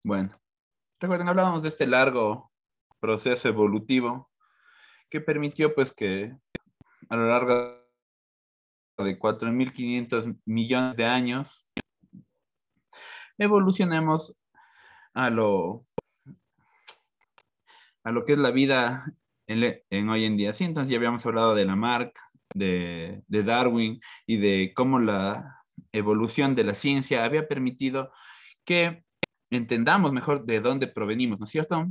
Bueno, recuerden, hablábamos de este largo proceso evolutivo que permitió pues que a lo largo de 4.500 millones de años evolucionemos a a lo que es la vida en hoy en día. Sí, entonces ya habíamos hablado de Lamarck, de Darwin y de cómo la evolución de la ciencia había permitido que entendamos mejor de dónde provenimos, ¿no es cierto?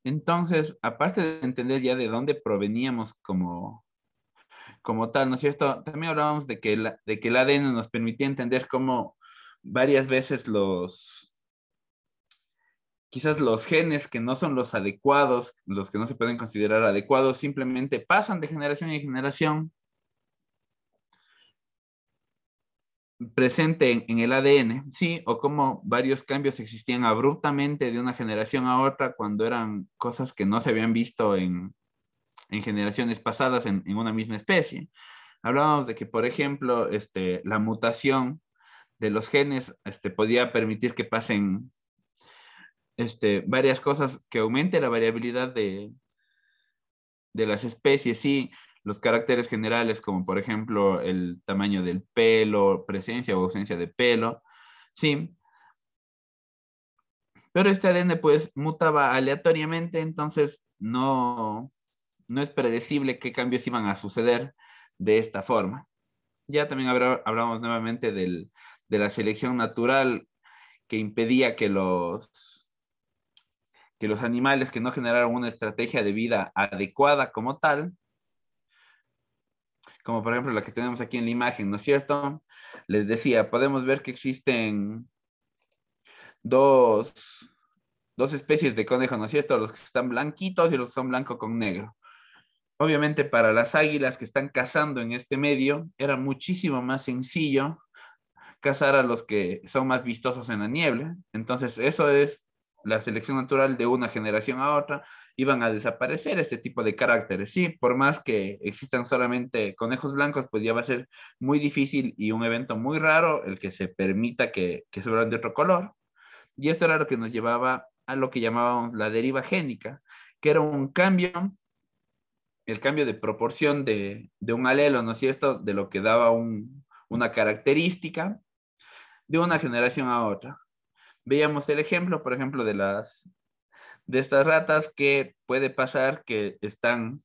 Entonces, aparte de entender ya de dónde proveníamos como tal, ¿no es cierto? También hablábamos de que de que el ADN nos permitía entender cómo varias veces quizás los genes que no son los adecuados, los que no se pueden considerar adecuados, simplemente pasan de generación en generación presente en el ADN, sí, o como varios cambios existían abruptamente de una generación a otra cuando eran cosas que no se habían visto en generaciones pasadas en una misma especie. Hablábamos de que, por ejemplo, la mutación de los genes podía permitir que pasen varias cosas que aumente la variabilidad de las especies, sí, los caracteres generales, como por ejemplo el tamaño del pelo, presencia o ausencia de pelo, sí, pero este ADN pues mutaba aleatoriamente, entonces no es predecible qué cambios iban a suceder de esta forma. Ya también hablamos nuevamente de la selección natural que impedía que los animales que no generaron una estrategia de vida adecuada como tal, como por ejemplo la que tenemos aquí en la imagen, ¿no es cierto? Les decía, podemos ver que existen dos, dos especies de conejo, ¿no es cierto? Los que están blanquitos y los que son blanco con negro. Obviamente para las águilas que están cazando en este medio era muchísimo más sencillo cazar a los que son más vistosos en la niebla. Entonces eso es la selección natural de una generación a otra, iban a desaparecer este tipo de caracteres. Sí, por más que existan solamente conejos blancos, pues ya va a ser muy difícil y un evento muy raro el que se permita que se vuelvan de otro color. Y esto era lo que nos llevaba a lo que llamábamos la deriva génica, que era un cambio, el cambio de proporción de un alelo, ¿no es cierto? De lo que daba una característica de una generación a otra. Veíamos el ejemplo, por ejemplo, de estas ratas que puede pasar que están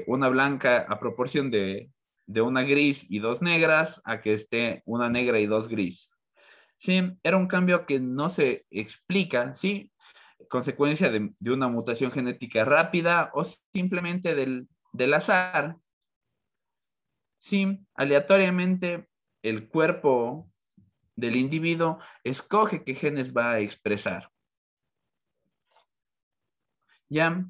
una blanca a proporción de una gris y dos negras a que esté una negra y dos gris. Sí, era un cambio que no se explica, ¿sí? Consecuencia de una mutación genética rápida o simplemente del azar. Sí, aleatoriamente el cuerpo del individuo escoge qué genes va a expresar. Ya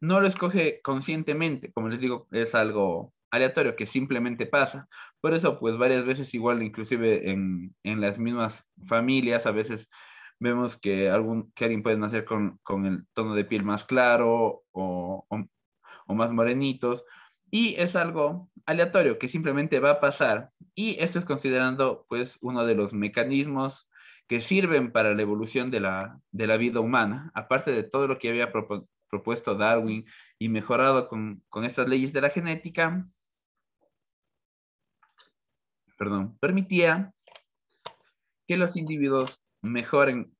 no lo escoge conscientemente, como les digo, es algo aleatorio que simplemente pasa. Por eso, pues varias veces igual, inclusive en las mismas familias, a veces vemos que alguien puede nacer con el tono de piel más claro o más morenitos, y es algo aleatorio que simplemente va a pasar. Y esto es considerando pues uno de los mecanismos que sirven para la evolución de la vida humana, aparte de todo lo que había propuesto Darwin y mejorado con estas leyes de la genética, perdón, permitía que los individuos mejoren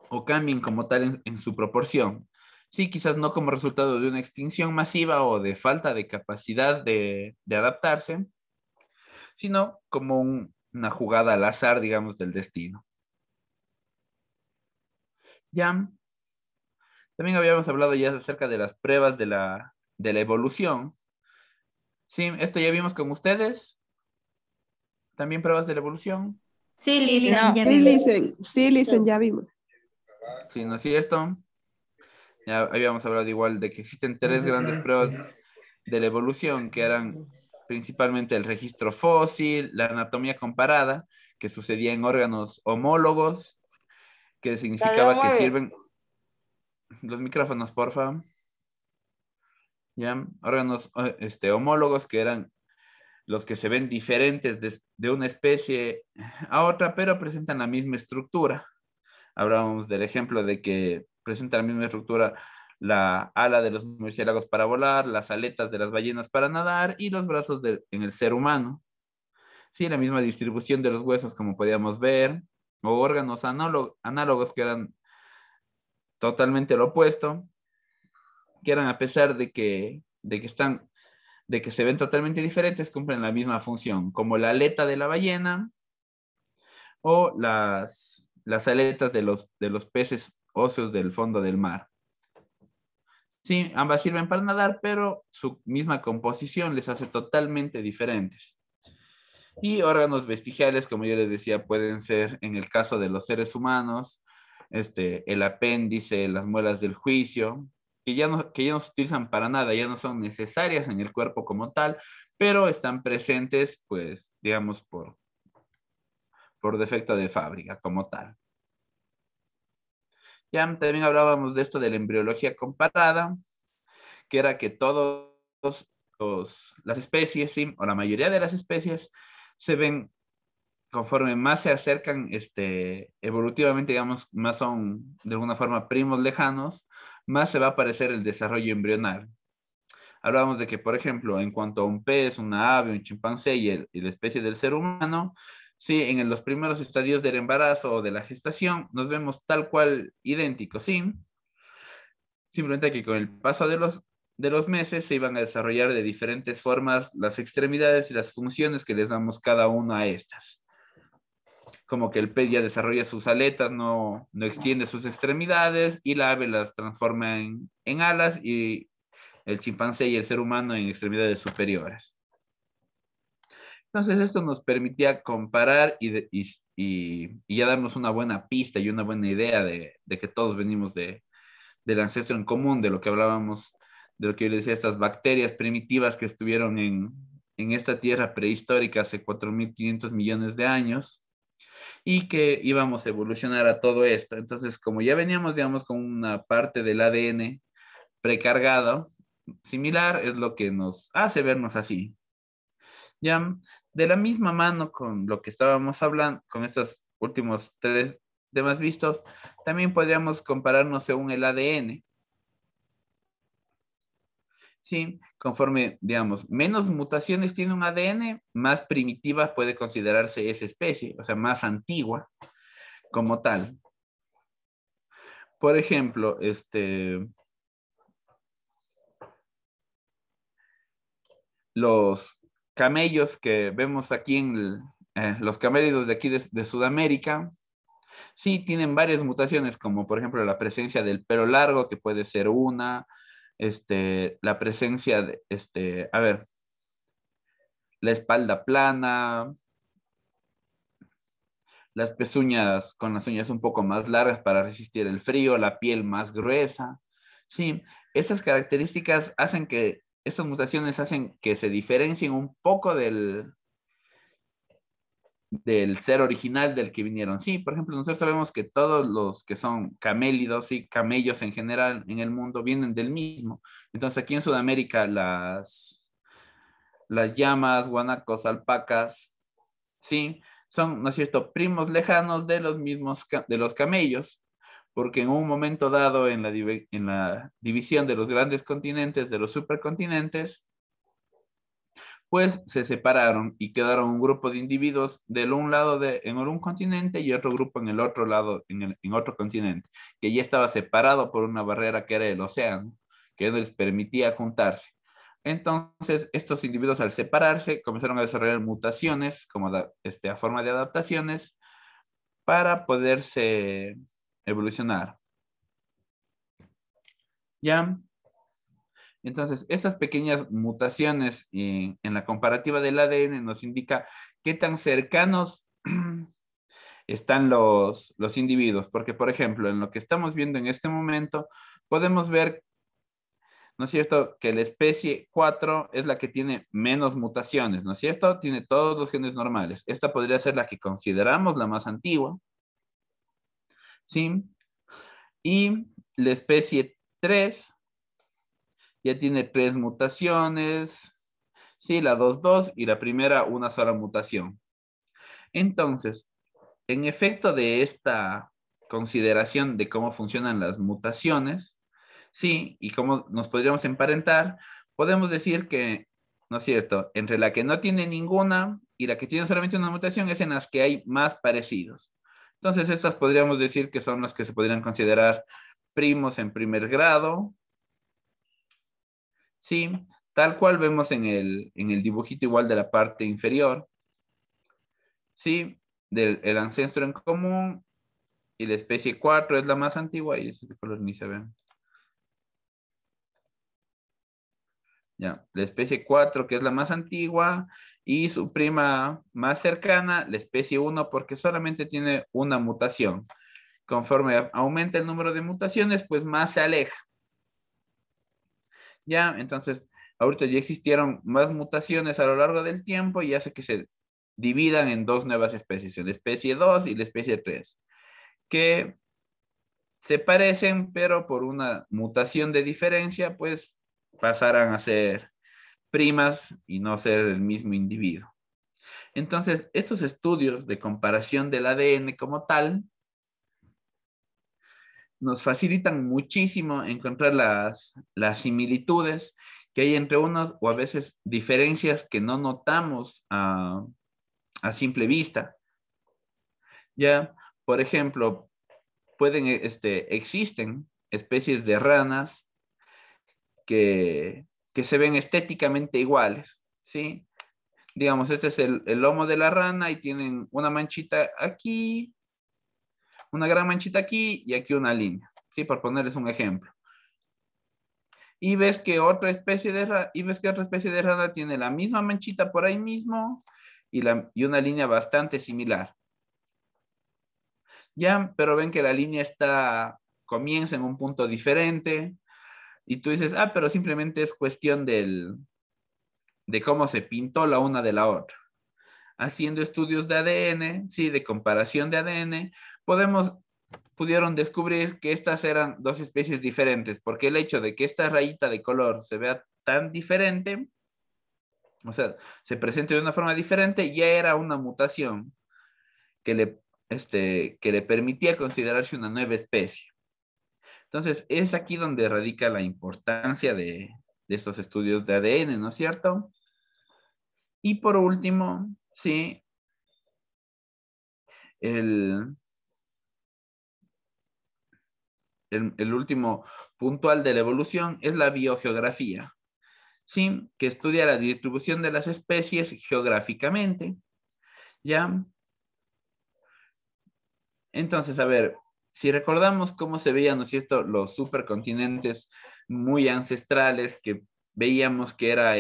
o cambien como tal en su proporción. Sí, quizás no como resultado de una extinción masiva o de falta de capacidad de adaptarse, sino como una jugada al azar, digamos, del destino. Ya, también habíamos hablado ya acerca de las pruebas de la evolución. Sí, esto ya vimos con ustedes, también pruebas de la evolución. Sí, Sí, Lisa, Lisa, ya ya vimos. vimos. Sí, listen, ya vimos. Sí, ¿no es cierto? Ya habíamos hablado igual de que existen tres grandes pruebas de la evolución, que eran principalmente el registro fósil, la anatomía comparada, que sucedía en órganos homólogos, que Dale significaba que nueve. sirven los micrófonos, porfa, ya, órganos homólogos que eran los que se ven diferentes de una especie a otra, pero presentan la misma estructura. Hablábamos del ejemplo de que presenta la misma estructura la ala de los murciélagos para volar, las aletas de las ballenas para nadar y los brazos en el ser humano. Sí, la misma distribución de los huesos como podíamos ver, o órganos análogos que eran totalmente lo opuesto, que eran a pesar de que se ven totalmente diferentes, cumplen la misma función, como la aleta de la ballena o las aletas de los peces óseos del fondo del mar. Sí, ambas sirven para nadar, pero su misma composición les hace totalmente diferentes. Y órganos vestigiales, como yo les decía, pueden ser, en el caso de los seres humanos, el apéndice, las muelas del juicio, que ya no se utilizan para nada, ya no son necesarias en el cuerpo como tal, pero están presentes, pues, digamos, por defecto de fábrica como tal. Ya también hablábamos de esto de la embriología comparada, que era que todos las especies, ¿sí? O la mayoría de las especies, se ven conforme más se acercan evolutivamente, digamos, más son de alguna forma primos lejanos, más se va a parecer el desarrollo embrional. Hablábamos de que, por ejemplo, en cuanto a un pez, una ave, un chimpancé y la especie del ser humano, sí, en los primeros estadios del embarazo o de la gestación nos vemos tal cual idénticos, sí. Simplemente que con el paso de los meses se iban a desarrollar de diferentes formas las extremidades y las funciones que les damos cada uno a estas. Como que el pez ya desarrolla sus aletas, no extiende sus extremidades y la ave las transforma en alas y el chimpancé y el ser humano en extremidades superiores. Entonces esto nos permitía comparar y ya darnos una buena pista y una buena idea de que todos venimos del ancestro en común, de lo que hablábamos, de lo que yo le decía, estas bacterias primitivas que estuvieron en esta tierra prehistórica hace 4.500 millones de años y que íbamos a evolucionar a todo esto. Entonces, como ya veníamos, digamos, con una parte del ADN precargado, similar, es lo que nos hace vernos así. Ya, de la misma mano con lo que estábamos hablando, con estos últimos tres temas vistos, también podríamos compararnos según el ADN. Sí, conforme, digamos, menos mutaciones tiene un ADN, más primitiva puede considerarse esa especie, o sea, más antigua como tal. Por ejemplo, los camellos que vemos aquí los camélidos de aquí de Sudamérica, sí tienen varias mutaciones, como por ejemplo la presencia del pelo largo, que puede ser una, la presencia de, a ver, la espalda plana, las pezuñas con las uñas un poco más largas para resistir el frío, la piel más gruesa. Sí, esas características hacen que, estas mutaciones hacen que se diferencien un poco del ser original del que vinieron. Sí, por ejemplo, nosotros sabemos que todos los que son camélidos y camellos en general en el mundo vienen del mismo. Entonces aquí en Sudamérica las llamas, guanacos, alpacas, sí, son, ¿no es cierto?, primos lejanos de los mismos, de los camellos, porque en un momento dado en la división de los grandes continentes, de los supercontinentes, pues se separaron y quedaron un grupo de individuos del un lado en un continente y otro grupo en el otro lado, en otro continente, que ya estaba separado por una barrera que era el océano, que no les permitía juntarse. Entonces, estos individuos al separarse comenzaron a desarrollar mutaciones como a forma de adaptaciones para poderse evolucionar. ¿Ya? Entonces, estas pequeñas mutaciones en la comparativa del ADN nos indica qué tan cercanos están los individuos, porque por ejemplo, en lo que estamos viendo en este momento, podemos ver, ¿no es cierto?, que la especie 4 es la que tiene menos mutaciones, ¿no es cierto? Tiene todos los genes normales. Esta podría ser la que consideramos la más antigua, ¿sí? Y la especie 3 ya tiene 3 mutaciones, Sí, la 2,2 y la primera una sola mutación. Entonces, en efecto de esta consideración de cómo funcionan las mutaciones, sí, y cómo nos podríamos emparentar, podemos decir que, ¿no es cierto?, entre la que no tiene ninguna y la que tiene solamente una mutación es en las que hay más parecidos. Entonces, estas podríamos decir que son las que se podrían considerar primos en primer grado, sí, tal cual vemos en el dibujito igual de la parte inferior, sí, del el ancestro en común y la especie 4 es la más antigua y ese color ni se ve. Ya, la especie 4 que es la más antigua y su prima más cercana, la especie 1 porque solamente tiene una mutación. Conforme aumenta el número de mutaciones, pues más se aleja. Ya, entonces, ahorita ya existieron más mutaciones a lo largo del tiempo y hace que se dividan en dos nuevas especies, la especie 2 y la especie 3, que se parecen, pero por una mutación de diferencia, pues pasarán a ser primas y no ser el mismo individuo. Entonces, estos estudios de comparación del ADN como tal nos facilitan muchísimo encontrar las similitudes que hay entre unos o a veces diferencias que no notamos a simple vista. Ya, por ejemplo, existen especies de ranas que, que se ven estéticamente iguales, ¿sí? Digamos, este es el lomo de la rana y tienen una manchita aquí, una gran manchita aquí y aquí una línea, ¿sí? Por ponerles un ejemplo. Y ves que otra especie de rana tiene la misma manchita por ahí mismo y una línea bastante similar. Ya, pero ven que la línea comienza en un punto diferente y tú dices, ah, pero simplemente es cuestión de cómo se pintó la una de la otra. Haciendo estudios de ADN, sí, de comparación de ADN, pudieron descubrir que estas eran dos especies diferentes, porque el hecho de que esta rayita de color se vea tan diferente, o sea, se presente de una forma diferente, ya era una mutación que que le permitía considerarse una nueva especie. Entonces, es aquí donde radica la importancia de estos estudios de ADN, ¿no es cierto? Y por último, sí, el, el último puntual de la evolución es la biogeografía, ¿sí? Que estudia la distribución de las especies geográficamente, ¿ya? Entonces, a ver, si recordamos cómo se veían, ¿no es cierto?, los supercontinentes muy ancestrales que veíamos que era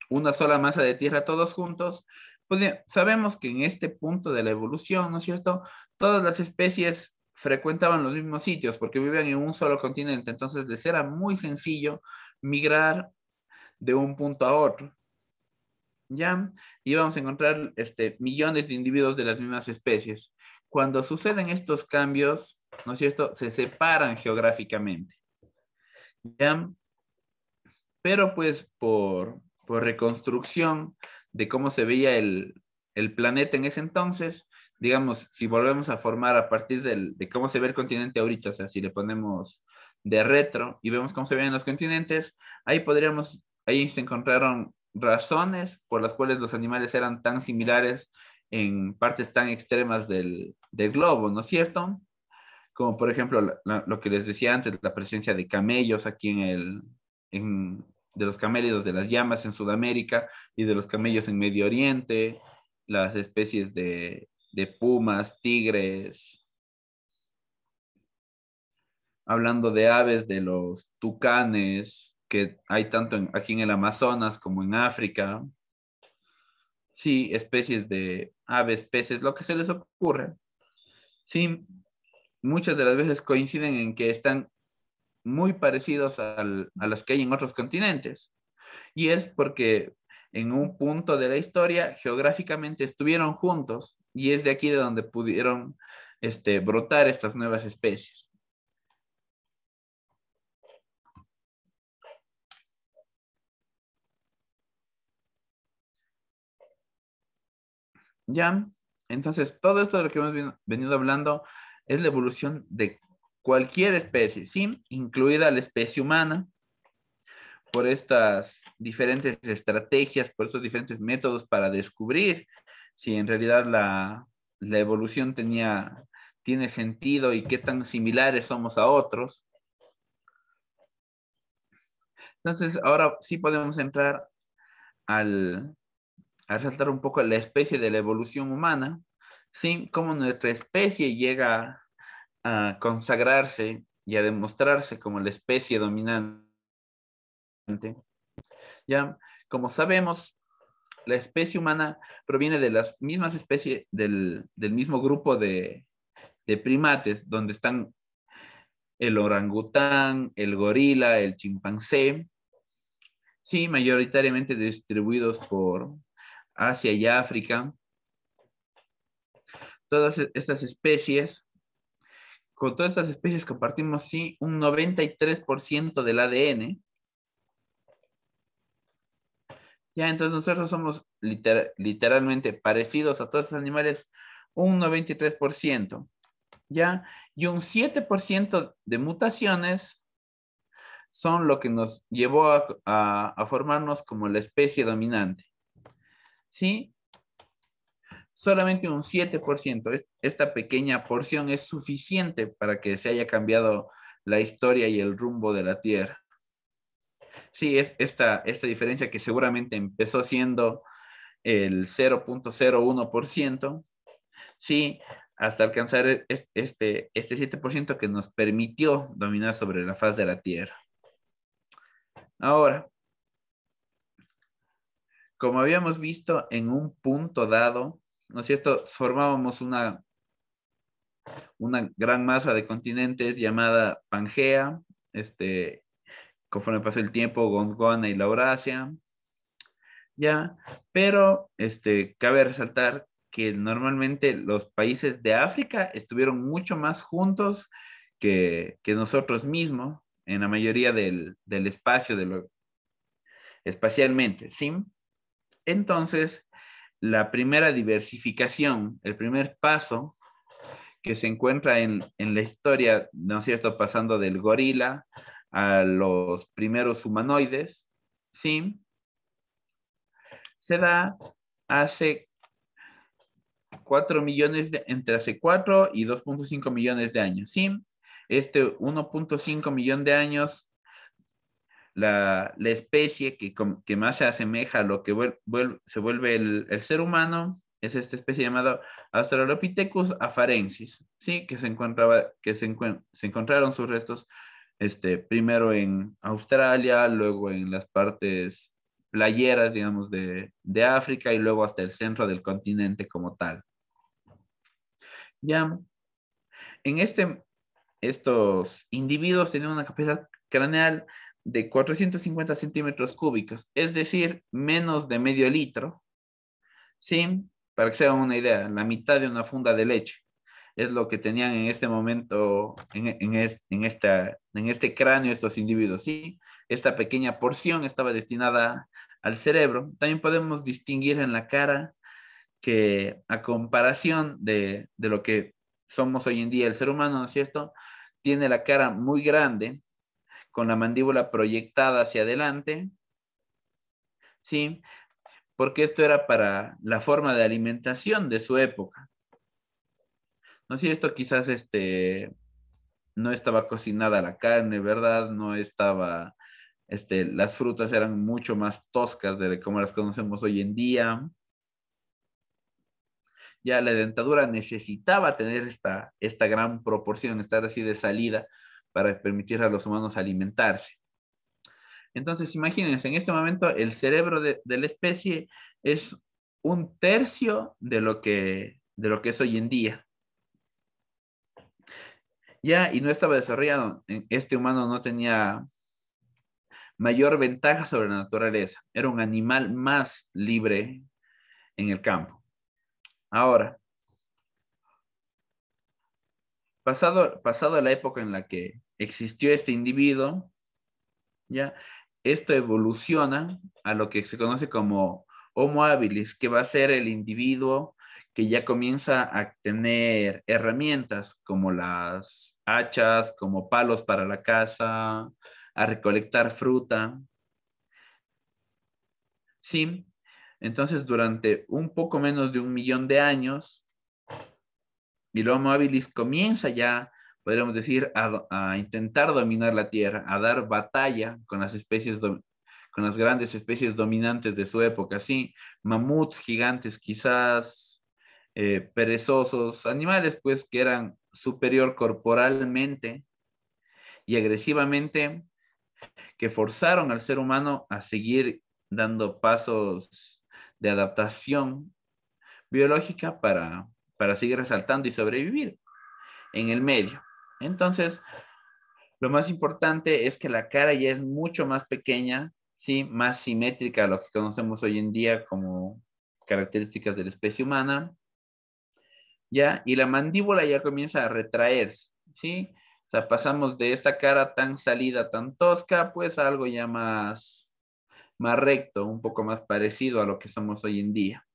una sola masa de tierra todos juntos, pues sabemos que en este punto de la evolución, ¿no es cierto?, todas las especies frecuentaban los mismos sitios porque vivían en un solo continente, entonces les era muy sencillo migrar de un punto a otro. Ya íbamos a encontrar millones de individuos de las mismas especies. Cuando suceden estos cambios, ¿no es cierto?, se separan geográficamente. ¿Ya? Pero pues por reconstrucción de cómo se veía el planeta en ese entonces, digamos, si volvemos a formar a partir de cómo se ve el continente ahorita, o sea, si le ponemos de retro y vemos cómo se ven los continentes, ahí se encontraron razones por las cuales los animales eran tan similares en partes tan extremas del globo, ¿no es cierto? Como por ejemplo lo que les decía antes, la presencia de camellos aquí de los camélidos de las llamas en Sudamérica y de los camellos en Medio Oriente, las especies de pumas, tigres, hablando de aves, de los tucanes, que hay tanto aquí en el Amazonas como en África. Sí, especies de aves, peces, lo que se les ocurre. Sí, muchas de las veces coinciden en que están muy parecidos a las que hay en otros continentes. Y es porque en un punto de la historia geográficamente estuvieron juntos y es de aquí de donde pudieron brotar estas nuevas especies. ¿Ya? Entonces, todo esto de lo que hemos venido hablando es la evolución de cualquier especie, ¿sí? Incluida la especie humana, por estas diferentes estrategias, por estos diferentes métodos para descubrir si en realidad la evolución tiene sentido y qué tan similares somos a otros. Entonces, ahora sí podemos entrar al, a resaltar un poco la especie de la evolución humana, ¿sí? Cómo nuestra especie llega a consagrarse y a demostrarse como la especie dominante. Ya, como sabemos, la especie humana proviene de las mismas especies, del mismo grupo de primates, donde están el orangután, el gorila, el chimpancé, sí, mayoritariamente distribuidos por Asia y África. Estas especies, con todas estas especies compartimos, sí, un 93% del ADN. Ya, entonces nosotros somos literalmente parecidos a todos los animales, un 93%, ¿ya? Y un 7% de mutaciones son lo que nos llevó a formarnos como la especie dominante, ¿sí? Solamente un 7%. Esta pequeña porción es suficiente para que se haya cambiado la historia y el rumbo de la Tierra. Sí, es esta diferencia que seguramente empezó siendo el 0,01%, sí, hasta alcanzar este 7% que nos permitió dominar sobre la faz de la Tierra. Ahora, como habíamos visto en un punto dado, ¿no es cierto? Formábamos una gran masa de continentes llamada Pangea, conforme pasó el tiempo, Gondwana y la Eurasia, ya, pero cabe resaltar que normalmente los países de África estuvieron mucho más juntos que nosotros mismos en la mayoría del espacio, espacialmente, ¿sí? Entonces, la primera diversificación, el primer paso que se encuentra en la historia, ¿no es cierto?, pasando del gorila a los primeros humanoides, ¿sí? Se da hace 4 millones, entre hace 4 y 2,5 millones de años, ¿sí? 1,5 millón de años, la especie que más se asemeja a lo que se vuelve el ser humano es esta especie llamada Australopithecus afarensis, ¿sí? Se encontraron sus restos primero en Australia, luego en las partes playeras, digamos, de África y luego hasta el centro del continente como tal. Ya, en estos individuos tenían una capacidad craneal de 450 centímetros cúbicos, es decir, menos de medio litro, ¿sí? Para que se hagan una idea, la mitad de una funda de leche es lo que tenían en este momento, en este cráneo estos individuos, ¿sí? Esta pequeña porción estaba destinada al cerebro. También podemos distinguir en la cara que a comparación de lo que somos hoy en día el ser humano, ¿no es cierto? Tiene la cara muy grande, con la mandíbula proyectada hacia adelante, ¿sí? Porque esto era para la forma de alimentación de su época. ¿No es cierto? Quizás no estaba cocinada la carne, ¿verdad? No estaba, las frutas eran mucho más toscas de como las conocemos hoy en día. Ya la dentadura necesitaba tener esta gran proporción, estar así de salida para permitir a los humanos alimentarse. Entonces, imagínense, en este momento el cerebro de la especie es un tercio de lo que es hoy en día. Ya, y no estaba desarrollado. Este humano no tenía mayor ventaja sobre la naturaleza. Era un animal más libre en el campo. Ahora, pasado la época en la que existió este individuo, ya, esto evoluciona a lo que se conoce como Homo habilis, que va a ser el individuo que ya comienza a tener herramientas como las hachas, como palos para la caza, a recolectar fruta. Sí, entonces durante un poco menos de 1 millón de años, el Homo habilis comienza ya, podríamos decir, a intentar dominar la Tierra, a dar batalla con las especies, con las grandes especies dominantes de su época, sí, mamuts gigantes, quizás perezosos, animales pues que eran superior corporalmente y agresivamente, que forzaron al ser humano a seguir dando pasos de adaptación biológica para seguir resaltando y sobrevivir en el medio. Entonces, lo más importante es que la cara ya es mucho más pequeña, ¿sí? Más simétrica a lo que conocemos hoy en día como características de la especie humana, ¿ya? Y la mandíbula ya comienza a retraerse, ¿sí? O sea, pasamos de esta cara tan salida, tan tosca, pues a algo ya más recto, un poco más parecido a lo que somos hoy en día.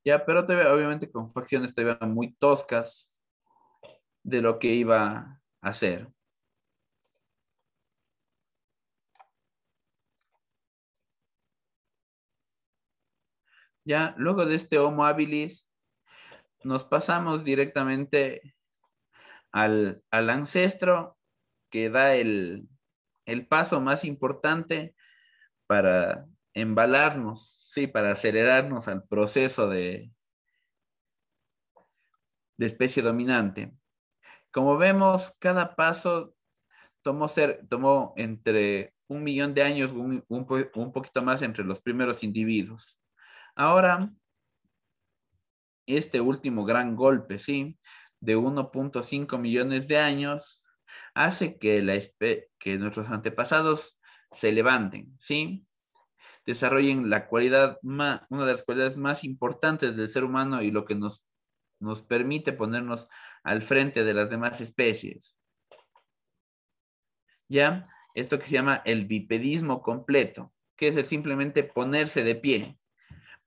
Ya, pero todavía, obviamente con facciones todavía muy toscas de lo que iba a hacer. Ya, luego de este Homo habilis, nos pasamos directamente al ancestro que da el paso más importante para embalarnos, sí, para acelerarnos al proceso de especie dominante. Como vemos, cada paso tomó entre 1 millón de años, un poquito más entre los primeros individuos. Ahora, este último gran golpe, ¿sí? De 1,5 millones de años, hace que, que nuestros antepasados se levanten, ¿sí? Desarrollen la cualidad una de las cualidades más importantes del ser humano y lo que nos permite ponernos al frente de las demás especies. ¿Ya? Esto que se llama el bipedismo completo, que es el simplemente ponerse de pie.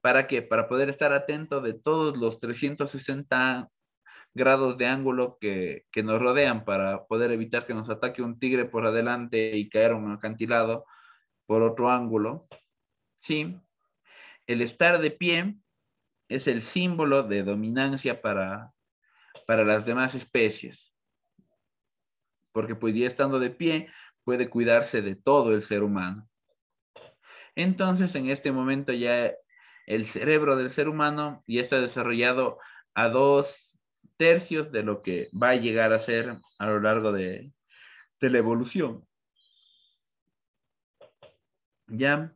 ¿Para qué? Para poder estar atento de todos los 360 grados de ángulo que nos rodean, para poder evitar que nos ataque un tigre por adelante y caer a un acantilado por otro ángulo. Sí, el estar de pie es el símbolo de dominancia para las demás especies, porque pues ya estando de pie puede cuidarse de todo el ser humano. Entonces, en este momento ya el cerebro del ser humano ya está desarrollado a 2/3 de lo que va a llegar a ser a lo largo de la evolución. Ya,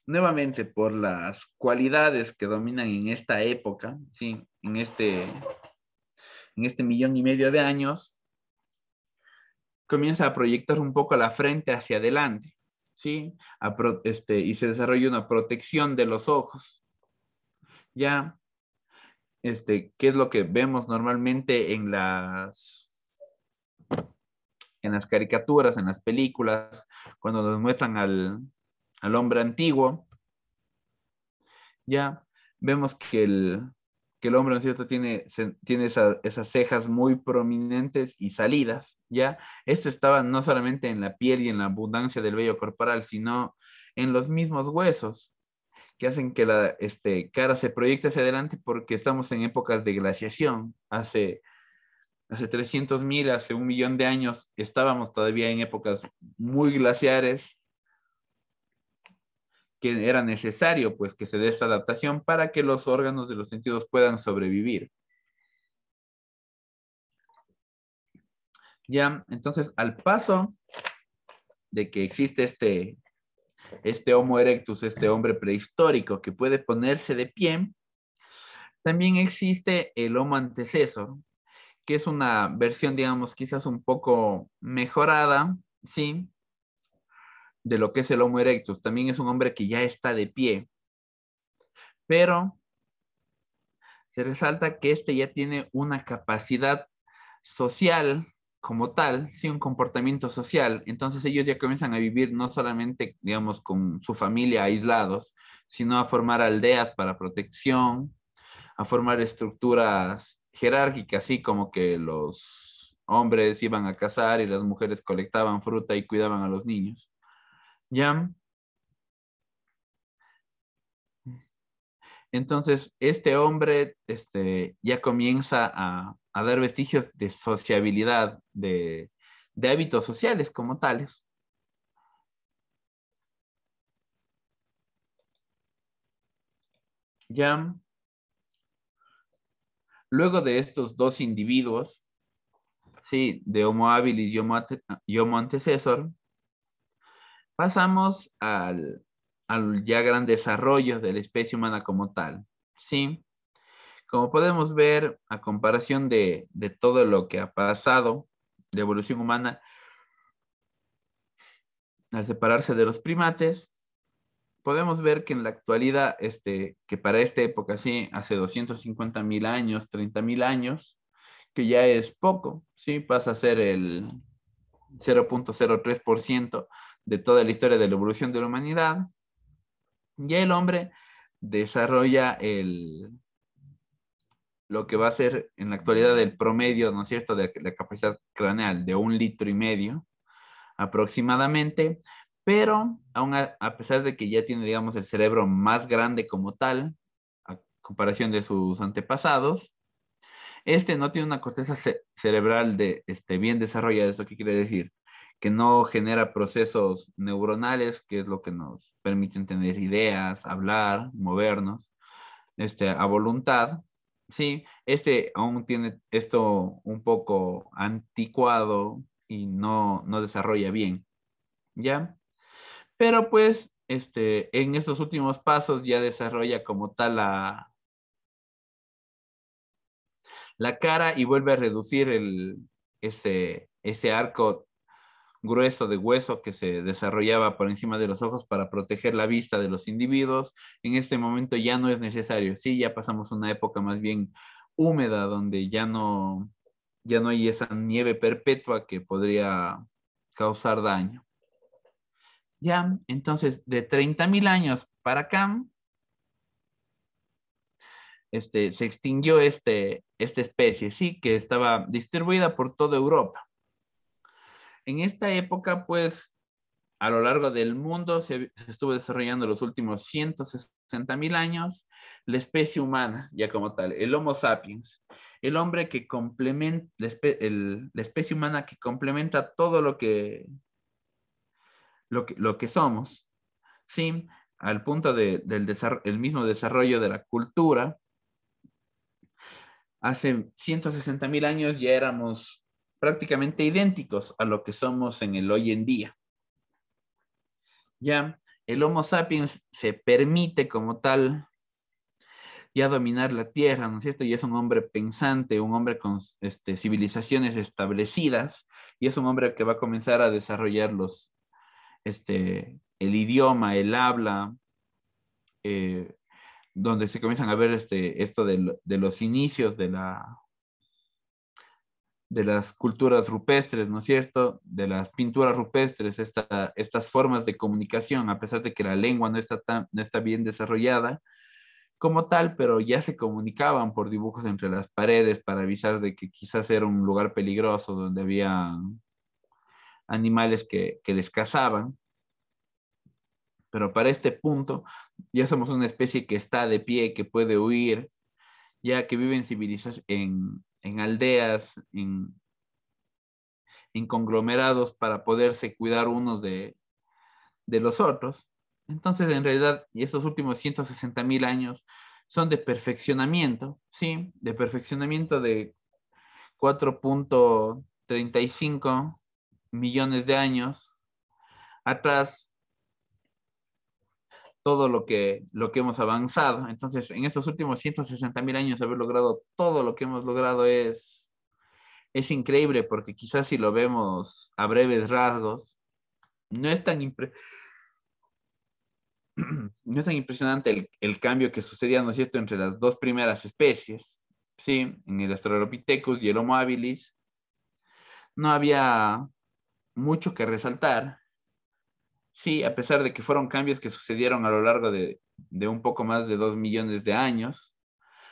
nuevamente por las cualidades que dominan en esta época, ¿sí? En este 1,5 millones de años, comienza a proyectar un poco la frente hacia adelante, ¿sí? Y se desarrolla una protección de los ojos. Ya, ¿qué es lo que vemos normalmente en las caricaturas, en las películas, cuando nos muestran al hombre antiguo? Ya vemos que el hombre, ¿no es cierto?, tiene esas cejas muy prominentes y salidas, ¿ya? Esto estaba no solamente en la piel y en la abundancia del vello corporal, sino en los mismos huesos, que hacen que la cara se proyecte hacia adelante, porque estamos en épocas de glaciación. Hace 300.000, hace 1 millón de años, estábamos todavía en épocas muy glaciares, que era necesario pues que se dé esta adaptación para que los órganos de los sentidos puedan sobrevivir. Ya, entonces al paso de que existe este Homo erectus, este hombre prehistórico que puede ponerse de pie, también existe el Homo antecesor, que es una versión, digamos, quizás un poco mejorada, ¿sí? De lo que es el Homo erectus. También es un hombre que ya está de pie, pero se resalta que este ya tiene una capacidad social como tal, sí, un comportamiento social. Entonces ellos ya comienzan a vivir no solamente, digamos, con su familia aislados, sino a formar aldeas para protección, a formar estructuras jerárquicas, así como que los hombres iban a cazar y las mujeres colectaban fruta y cuidaban a los niños. ¿Ya? Entonces, este hombre ya comienza a dar vestigios de sociabilidad, de hábitos sociales como tales. Ya, luego de estos dos individuos, sí, de Homo habilis y Homo antecessor, pasamos al ya gran desarrollo de la especie humana como tal. Sí, como podemos ver, a comparación de todo lo que ha pasado de evolución humana, al separarse de los primates, podemos ver que en la actualidad, que para esta época, sí, hace 250.000 años, 30.000 años, que ya es poco, sí, pasa a ser el 0,03% de toda la historia de la evolución de la humanidad. Ya el hombre desarrolla lo que va a ser en la actualidad el promedio, ¿no es cierto?, de la capacidad craneal de 1,5 litros aproximadamente, pero aún a pesar de que ya tiene, digamos, el cerebro más grande como tal, a comparación de sus antepasados, no tiene una corteza cerebral bien desarrollada. ¿Eso qué quiere decir? Que no genera procesos neuronales, que es lo que nos permiten tener ideas, hablar, movernos, a voluntad. Sí, aún tiene esto un poco anticuado y no desarrolla bien, ¿ya? Pero pues, en estos últimos pasos ya desarrolla como tal la cara y vuelve a reducir ese arco grueso de hueso que se desarrollaba por encima de los ojos para proteger la vista de los individuos. En este momento ya no es necesario. Sí, ya pasamos una época más bien húmeda donde ya no hay esa nieve perpetua que podría causar daño. Ya, entonces, de 30.000 años para acá, se extinguió esta especie, sí, que estaba distribuida por toda Europa. En esta época, pues, a lo largo del mundo se estuvo desarrollando los últimos 160.000 años la especie humana, ya como tal, el Homo sapiens, el hombre que complementa, la especie humana que complementa todo lo que somos, ¿sí? Al punto el mismo desarrollo de la cultura. Hace 160.000 años ya éramos prácticamente idénticos a lo que somos en el hoy en día. Ya el Homo sapiens se permite como tal ya dominar la Tierra, ¿no es cierto? Y es un hombre pensante, un hombre con civilizaciones establecidas, y es un hombre que va a comenzar a desarrollar el idioma, el habla, eh, donde se comienzan a ver esto de los inicios de las culturas rupestres, ¿no es cierto? De las pinturas rupestres, estas formas de comunicación, a pesar de que la lengua no está bien desarrollada como tal, pero ya se comunicaban por dibujos entre las paredes para avisar de que quizás era un lugar peligroso donde había animales que les cazaban. Pero para este punto ya somos una especie que está de pie, que puede huir, ya que vive en en aldeas, en conglomerados para poderse cuidar unos de los otros. Entonces, en realidad, y estos últimos 160.000 años son de perfeccionamiento, ¿sí? De perfeccionamiento de 4,35 millones de años atrás, todo lo que hemos avanzado. Entonces, en estos últimos 160.000 años, haber logrado todo lo que hemos logrado es increíble, porque quizás si lo vemos a breves rasgos, no es tan no es tan impresionante el cambio que sucedía, ¿no es cierto?, entre las dos primeras especies, ¿sí? En el Australopithecus y el Homo habilis, no había mucho que resaltar, sí, a pesar de que fueron cambios que sucedieron a lo largo de un poco más de 2 millones de años.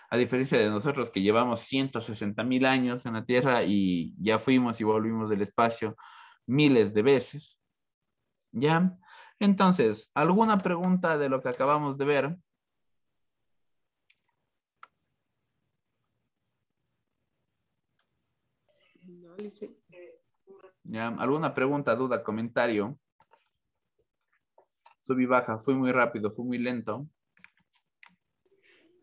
A diferencia de nosotros que llevamos 160.000 años en la Tierra y ya fuimos y volvimos del espacio miles de veces. ¿Ya? Entonces, ¿alguna pregunta de lo que acabamos de ver? No, Lice. ¿Ya? ¿Alguna pregunta, duda, comentario? Sub y baja, fui muy rápido, fui muy lento.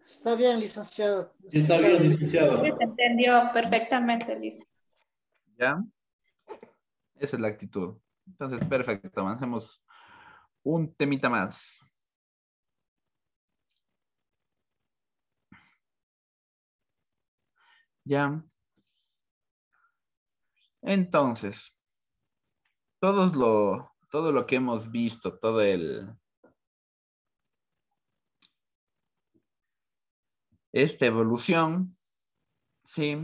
Está bien, licenciado. Está bien, Sí, licenciado. se entendió perfectamente, Liz. ¿Ya? Esa es la actitud. Entonces, perfecto, avancemos un temita más. ¿Ya? Entonces, todo lo que hemos visto, esta evolución, sí,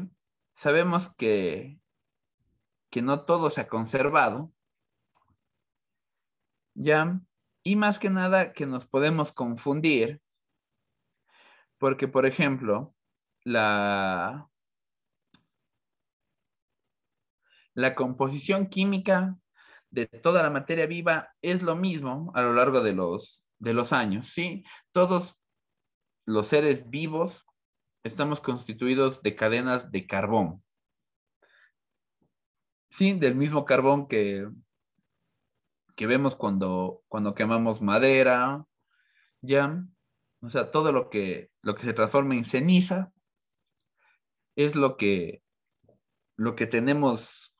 sabemos que no todo se ha conservado, ¿ya? Y más que nada que nos podemos confundir, porque, por ejemplo, la composición química de toda la materia viva es lo mismo a lo largo de los años, ¿sí? Todos los seres vivos estamos constituidos de cadenas de carbón, ¿sí? Del mismo carbón que vemos cuando quemamos madera, ¿ya? O sea, todo lo que se transforma en ceniza es lo que tenemos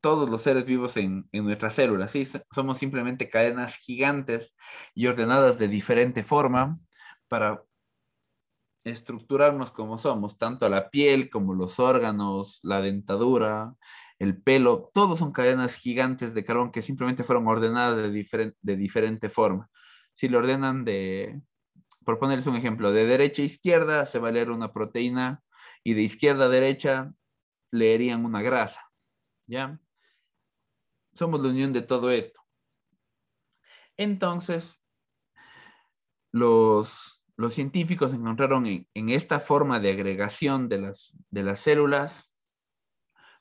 todos los seres vivos en nuestras células, ¿sí? Somos simplemente cadenas gigantes y ordenadas de diferente forma para estructurarnos como somos, tanto la piel como los órganos, la dentadura, el pelo, todos son cadenas gigantes de carbón que simplemente fueron ordenadas de diferente forma. Si lo ordenan por ponerles un ejemplo, de derecha a izquierda se va a leer una proteína y de izquierda a derecha leerían una grasa, ¿ya? Somos la unión de todo esto. Entonces, los científicos encontraron en esta forma de agregación de las células,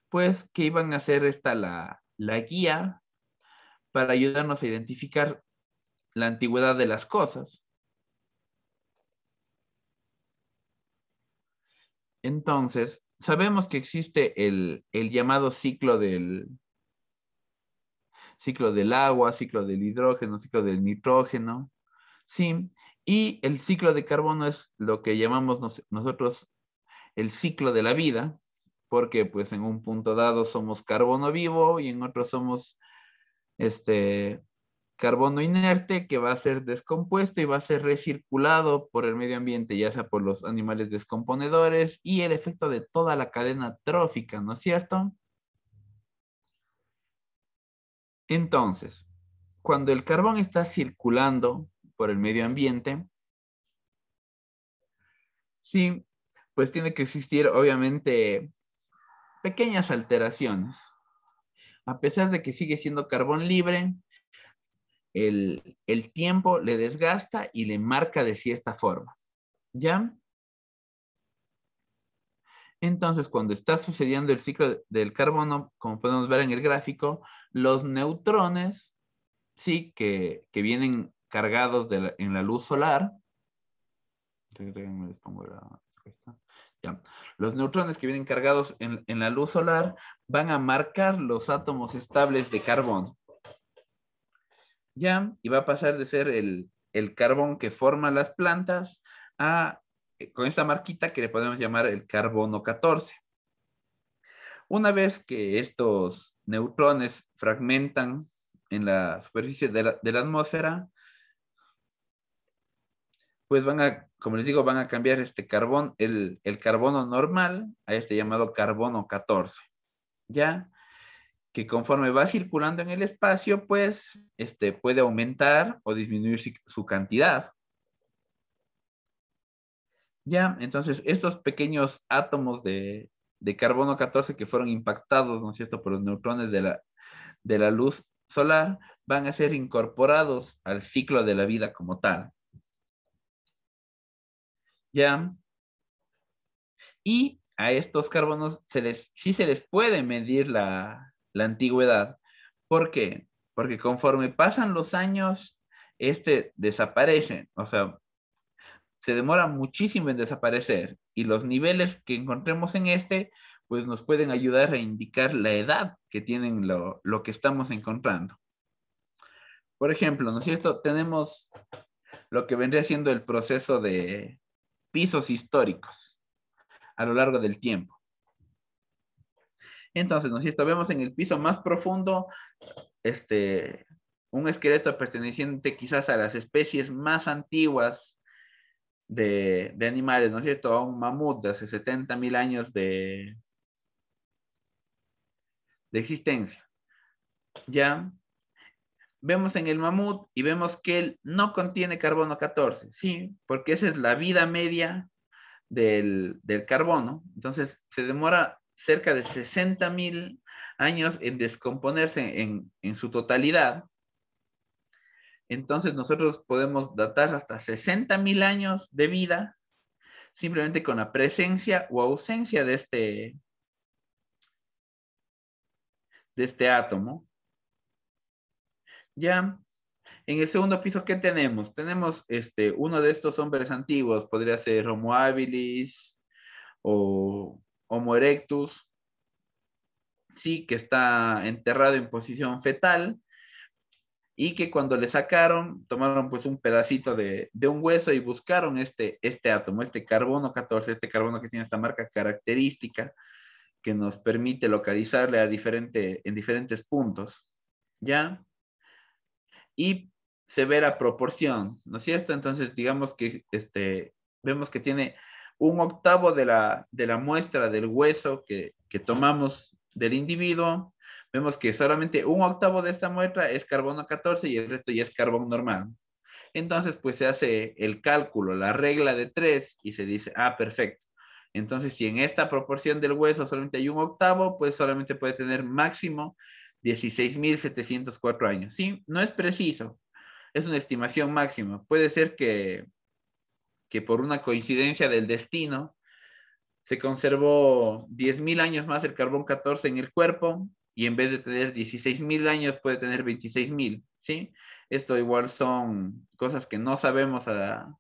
pues que iban a ser esta la guía para ayudarnos a identificar la antigüedad de las cosas. Entonces, sabemos que existe el llamado ciclo del agua, ciclo del hidrógeno, ciclo del nitrógeno, ¿sí? Y el ciclo de carbono es lo que llamamos nosotros el ciclo de la vida, porque pues en un punto dado somos carbono vivo y en otro somos carbono inerte que va a ser descompuesto y va a ser recirculado por el medio ambiente, ya sea por los animales descomponedores y el efecto de toda la cadena trófica, ¿no es cierto? Entonces, cuando el carbón está circulando por el medio ambiente, sí, pues tiene que existir obviamente pequeñas alteraciones. A pesar de que sigue siendo carbón libre, el tiempo le desgasta y le marca de cierta forma. ¿Ya? Entonces, cuando está sucediendo el ciclo del carbono, como podemos ver en el gráfico, los neutrones, sí, que vienen cargados en la luz solar, ya. Los neutrones que vienen cargados en la luz solar van a marcar los átomos estables de carbono. ¿Ya? Y va a pasar de ser el carbón que forma las plantas a, con esta marquita que le podemos llamar el carbono 14. Una vez que estos neutrones fragmentan en la superficie de la atmósfera, pues como les digo, van a cambiar este carbón, el carbono normal a este llamado carbono 14. ¿Ya? Que conforme va circulando en el espacio, pues puede aumentar o disminuir su cantidad. Ya, entonces estos pequeños átomos de carbono 14 que fueron impactados, ¿no es cierto?, por los neutrones de la luz solar, van a ser incorporados al ciclo de la vida como tal. Ya, Y a estos carbonos sí se les puede medir la antigüedad. ¿Por qué? Porque conforme pasan los años, este desaparece, o sea, se demora muchísimo en desaparecer y los niveles que encontremos en este, pues nos pueden ayudar a indicar la edad que tienen lo que estamos encontrando. Por ejemplo, ¿no es cierto? Tenemos lo que vendría siendo el proceso de pisos históricos a lo largo del tiempo. Entonces, ¿no es cierto? Vemos en el piso más profundo un esqueleto perteneciente quizás a las especies más antiguas de animales, ¿no es cierto? A un mamut de hace 70.000 años de existencia. Ya vemos en el mamut y vemos que él no contiene carbono 14, ¿sí? Porque esa es la vida media del carbono. Entonces, se demora cerca de 60.000 años en descomponerse en su totalidad. Entonces, nosotros podemos datar hasta 60.000 años de vida simplemente con la presencia o ausencia de este átomo. Ya, en el segundo piso, ¿qué tenemos? Tenemos uno de estos hombres antiguos, podría ser Homo habilis o Homo erectus, sí, que está enterrado en posición fetal y que cuando le sacaron, tomaron pues un pedacito de un hueso y buscaron este átomo, este carbono 14, este carbono que tiene esta marca característica que nos permite localizarle en diferentes puntos, ¿ya? Y se ve la proporción, ¿no es cierto? Entonces, digamos que vemos que tiene un octavo de la muestra del hueso que tomamos del individuo. Vemos que solamente un octavo de esta muestra es carbono 14 y el resto ya es carbón normal. Entonces, pues se hace el cálculo, la regla de 3 y se dice, perfecto. Entonces, si en esta proporción del hueso solamente hay un octavo, pues solamente puede tener máximo 16.704 años. Sí, no es preciso, es una estimación máxima. Puede ser que por una coincidencia del destino se conservó 10.000 años más el carbón 14 en el cuerpo y en vez de tener 16.000 años puede tener 26.000, ¿sí? Esto igual son cosas que no sabemos a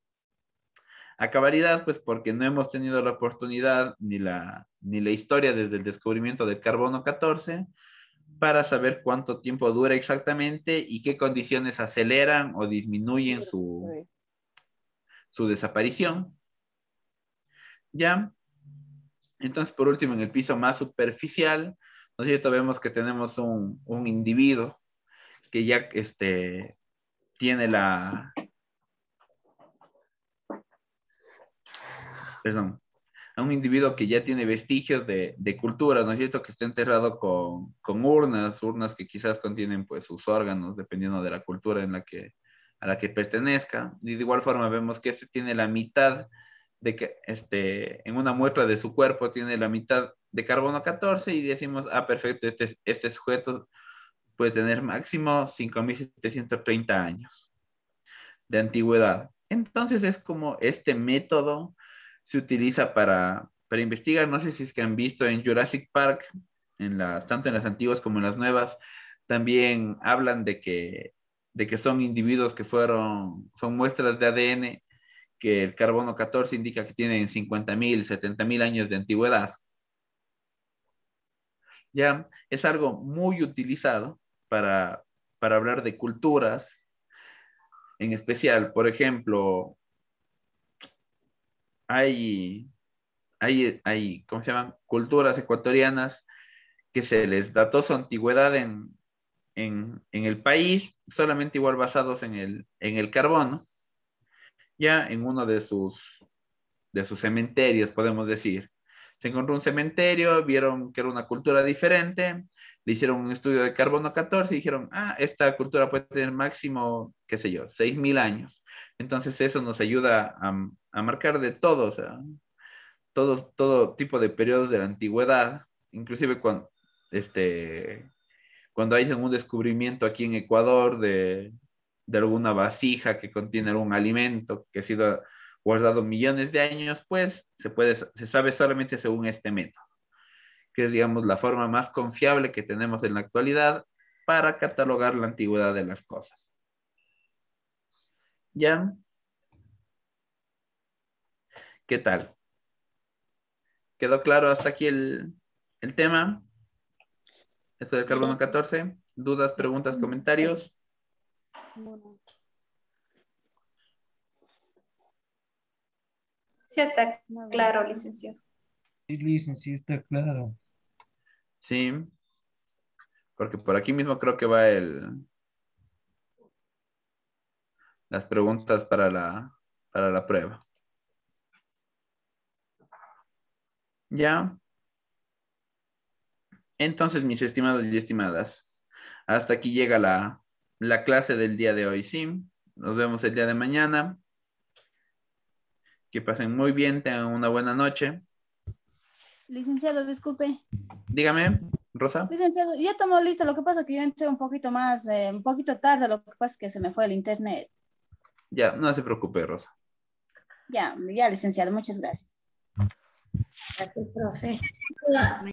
cabalidad, pues porque no hemos tenido la oportunidad ni la historia desde el descubrimiento del carbono 14 para saber cuánto tiempo dura exactamente y qué condiciones aceleran o disminuyen su desaparición. ¿Ya? Entonces, por último, en el piso más superficial, ¿no es cierto? Vemos que tenemos un individuo que ya tiene perdón, a un individuo que ya tiene vestigios de cultura, ¿no es cierto? Que está enterrado con urnas que quizás contienen pues sus órganos, dependiendo de la cultura a la que pertenezca. Y de igual forma vemos que tiene la mitad de que en una muestra de su cuerpo tiene la mitad de carbono 14 y decimos, perfecto, este sujeto puede tener máximo 5.730 años de antigüedad. Entonces es como este método se utiliza para investigar. No sé si es que han visto en Jurassic Park, tanto en las antiguas como en las nuevas, también hablan de que son individuos que son muestras de ADN, que el carbono 14 indica que tienen 50.000, 70.000 años de antigüedad. Ya es algo muy utilizado para hablar de culturas en especial. Por ejemplo, hay, ¿cómo se llaman? Culturas ecuatorianas que se les dató su antigüedad en el país, solamente igual basados en el carbono, ya en uno de sus cementerios, podemos decir. Se encontró un cementerio, vieron que era una cultura diferente, le hicieron un estudio de carbono 14 y dijeron, esta cultura puede tener máximo, qué sé yo, 6.000 años. Entonces eso nos ayuda a marcar de todo, o sea, todo tipo de periodos de la antigüedad, inclusive cuando hay un descubrimiento aquí en Ecuador de alguna vasija que contiene algún alimento que ha sido guardado millones de años, pues se sabe solamente según este método, que es, digamos, la forma más confiable que tenemos en la actualidad para catalogar la antigüedad de las cosas. ¿Ya? ¿Qué tal? ¿Quedó claro hasta aquí el tema? Esto del carbono 14. ¿Dudas, preguntas, comentarios? Sí está claro, licenciado. Sí, licenciado, sí está claro. Sí, porque por aquí mismo creo que va las preguntas para la prueba. ¿Ya? Entonces, mis estimados y estimadas, hasta aquí llega la clase del día de hoy, ¿sí? Nos vemos el día de mañana. Que pasen muy bien, tengan una buena noche. Licenciado, disculpe. Dígame, Rosa. Licenciado, ya tomó lista. Lo que pasa es que yo entré un poquito más, un poquito tarde. Lo que pasa es que se me fue el internet. Ya, no se preocupe, Rosa. Ya, licenciado, muchas gracias. Gracias, profe.